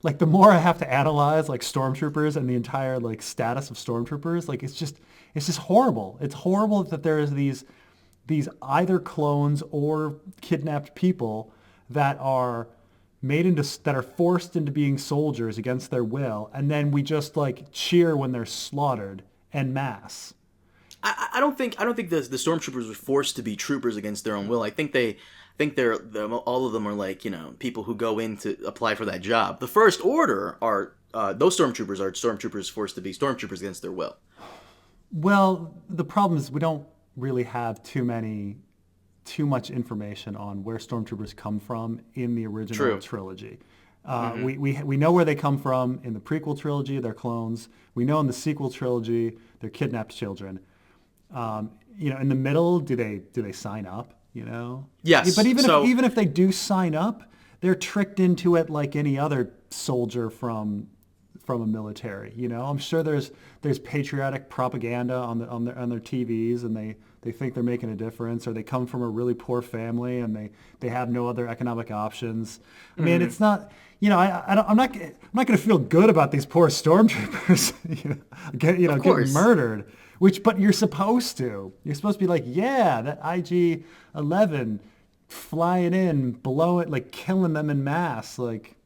like the more I have to analyze like stormtroopers and the entire like status of stormtroopers, like it's just horrible. It's horrible that there is these either clones or kidnapped people that are that are forced into being soldiers against their will, and then we just like cheer when they're slaughtered en masse. I don't think the stormtroopers were forced to be troopers against their own will. I think all of them are like, people who go in to apply for that job. The First Order are those stormtroopers are stormtroopers forced to be stormtroopers against their will. Well, the problem is we don't really have too much information on where stormtroopers come from in the original trilogy. We know where they come from in the prequel trilogy. They're clones. We know in the sequel trilogy they're kidnapped children. In the middle, do they sign up? Yes. But even if they do sign up, they're tricked into it like any other soldier from a military. I'm sure there's patriotic propaganda on their TVs, and they think they're making a difference, or they come from a really poor family and they have no other economic options. I mean, it's not. I'm not going to feel good about these poor stormtroopers, getting murdered. But you're supposed to. You're supposed to be like, yeah, that IG-11 flying in, blowing, like killing them in mass, like,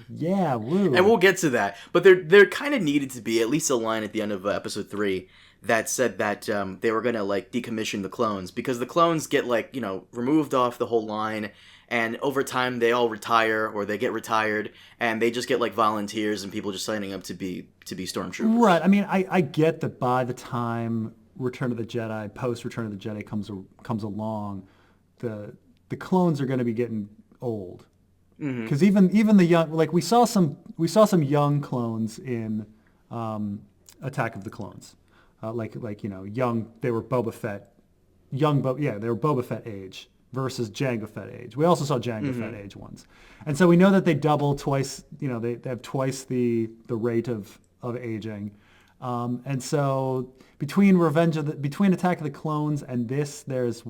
yeah, woo. And we'll get to that. But there kind of needed to be at least a line at the end of episode 3 that said that they were going to like decommission the clones, because the clones get like, removed off the whole line, and over time they all retire or they get retired, and they just get like volunteers and people just signing up to be stormtroopers. Right. I mean, I get that by the time Return of the Jedi, post Return of the Jedi comes along, the clones are going to be getting old. Because even the young, like we saw some young clones in Attack of the Clones, young. They were Boba Fett, they were Boba Fett age versus Jango Fett age. We also saw Jango Fett age once, and so we know that they double twice. They have twice the rate of aging, and so between Attack of the Clones and this, there's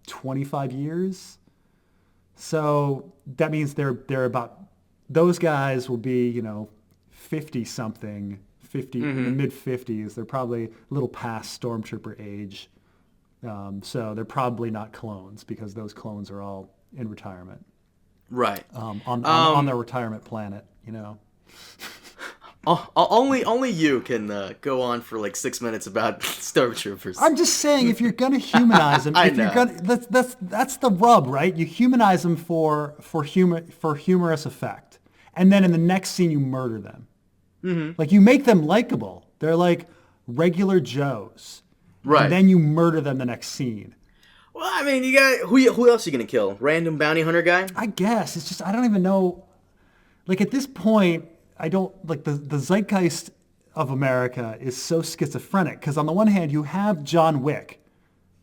25 years. So that means they're about, those guys will be, 50 something, in the mid 50s. They're probably a little past Stormtrooper age. So they're probably not clones, because those clones are all in retirement. Right. On their retirement planet, Only you can go on for like 6 minutes about stormtroopers. I'm just saying, if you're gonna humanize them, that's the rub, right? You humanize them for humorous effect, and then in the next scene you murder them. Like you make them likable. They're like regular Joes, right? And then you murder them the next scene. Well, I mean, you got who else are you gonna kill? Random bounty hunter guy? I guess it's just, I don't even know. Like at this point, I don't, like, the zeitgeist of America is so schizophrenic, because on the one hand you have John Wick,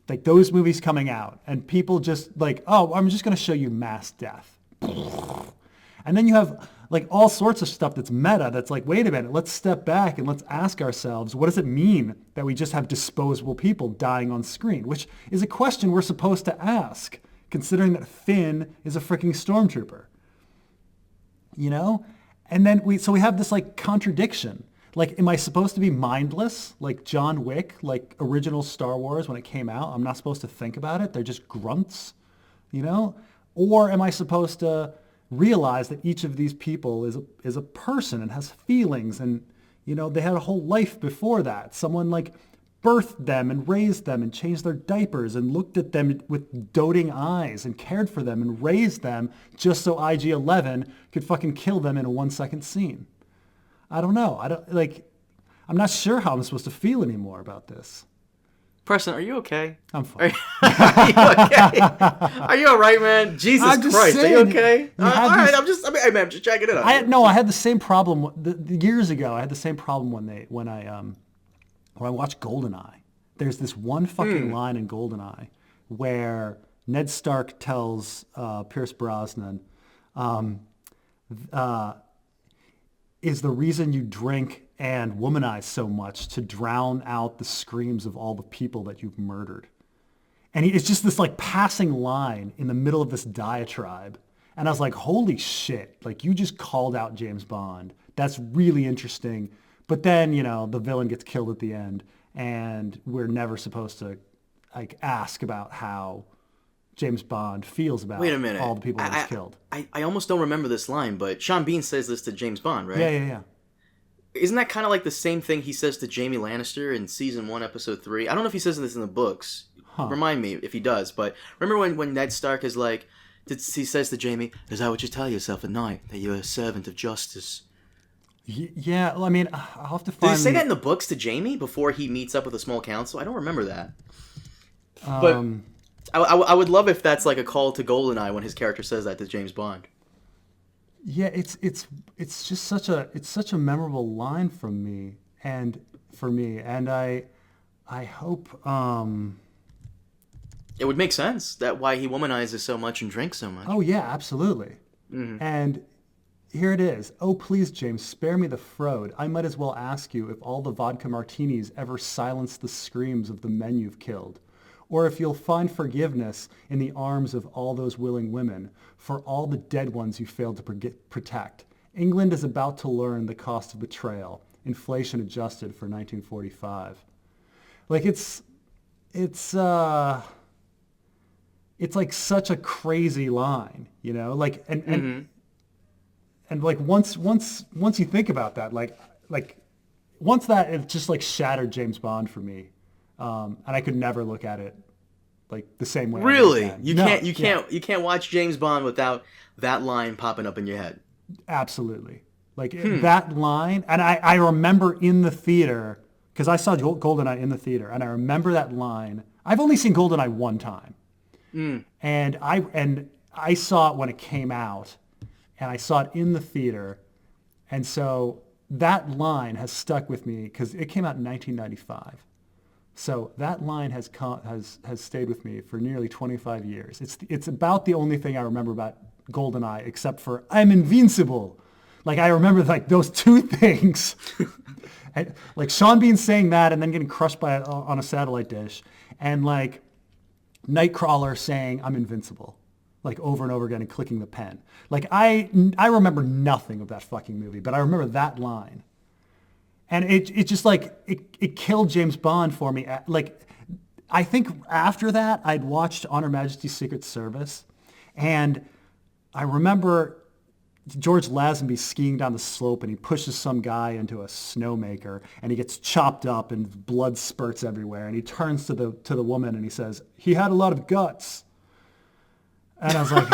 like those movies coming out, and people just like, oh, I'm just going to show you mass death. And then you have like all sorts of stuff that's meta, that's like, wait a minute, let's step back and let's ask ourselves, what does it mean that we just have disposable people dying on screen? Which is a question we're supposed to ask, considering that Finn is a freaking stormtrooper. And then we have this like contradiction. Like, am I supposed to be mindless like John Wick, like original Star Wars when it came out? I'm not supposed to think about it. They're just grunts, Or am I supposed to realize that each of these people is a person and has feelings, and they had a whole life before that. Someone like birthed them and raised them and changed their diapers and looked at them with doting eyes and cared for them and raised them just so IG-11 could fucking kill them in a 1-second scene. I don't know. I'm not sure how I'm supposed to feel anymore about this. Preston, are you okay? I'm fine. Are you okay? Are you all right, man? Jesus Christ, saying, are you okay? All right, I'm just checking it out. I had the same problem years ago. I had the same problem when I watched GoldenEye. There's this one fucking line in GoldenEye where Ned Stark tells Pierce Brosnan, is the reason you drink and womanize so much to drown out the screams of all the people that you've murdered. And it's just this like passing line in the middle of this diatribe. And I was like, holy shit, like you just called out James Bond. That's really interesting. But then, the villain gets killed at the end, and we're never supposed to like ask about how James Bond feels about Wait a minute. all the people that he's killed. I almost don't remember this line, but Sean Bean says this to James Bond, right? Yeah. Isn't that kind of like the same thing he says to Jaime Lannister in season 1, episode 3? I don't know if he says this in the books. Huh. Remind me if he does. But remember when Ned Stark is like, he says to Jaime, "Is that what you tell yourself at night? That you're a servant of justice?" Yeah, well, I mean, I'll have to find... Did he say that in the books to Jaime before he meets up with the small council? I don't remember that. But I would love if that's like a call to GoldenEye when his character says that to James Bond. Yeah, it's just such a memorable line from me, and I hope it would make sense that why he womanizes so much and drinks so much. Oh yeah, absolutely. Mm-hmm. And here it is. Oh please, James, spare me the frode. I might as well ask you if all the vodka martinis ever silenced the screams of the men you've killed, or if you'll find forgiveness in the arms of all those willing women for all the dead ones you failed to protect. England is about to learn the cost of betrayal, inflation adjusted for 1945. Like it's like such a crazy line, like, and like once you think about that, like once that, it just like shattered James Bond for me. And I could never look at it like the same way. Really? You can't watch James Bond without that line popping up in your head. Absolutely. Like that line. And I remember in the theater, because I saw GoldenEye in the theater, and I remember that line. I've only seen GoldenEye one time. And I saw it when it came out, and I saw it in the theater. And so that line has stuck with me because it came out in 1995. So that line has stayed with me for nearly 25 years. It's about the only thing I remember about GoldenEye, except for I'm invincible. Like I remember like those two things. And, like Sean Bean saying that and then getting crushed on a satellite dish, and like Nightcrawler saying I'm invincible, like over and over again and clicking the pen. Like I remember nothing of that fucking movie, but I remember that line. And it just like, it killed James Bond for me. Like, I think after that, I'd watched On Her Majesty's Secret Service. And I remember George Lazenby skiing down the slope, and he pushes some guy into a snowmaker, and he gets chopped up and blood spurts everywhere. And he turns to the woman and he says, "He had a lot of guts." And I was like,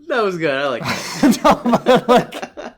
That was good. I like that. like,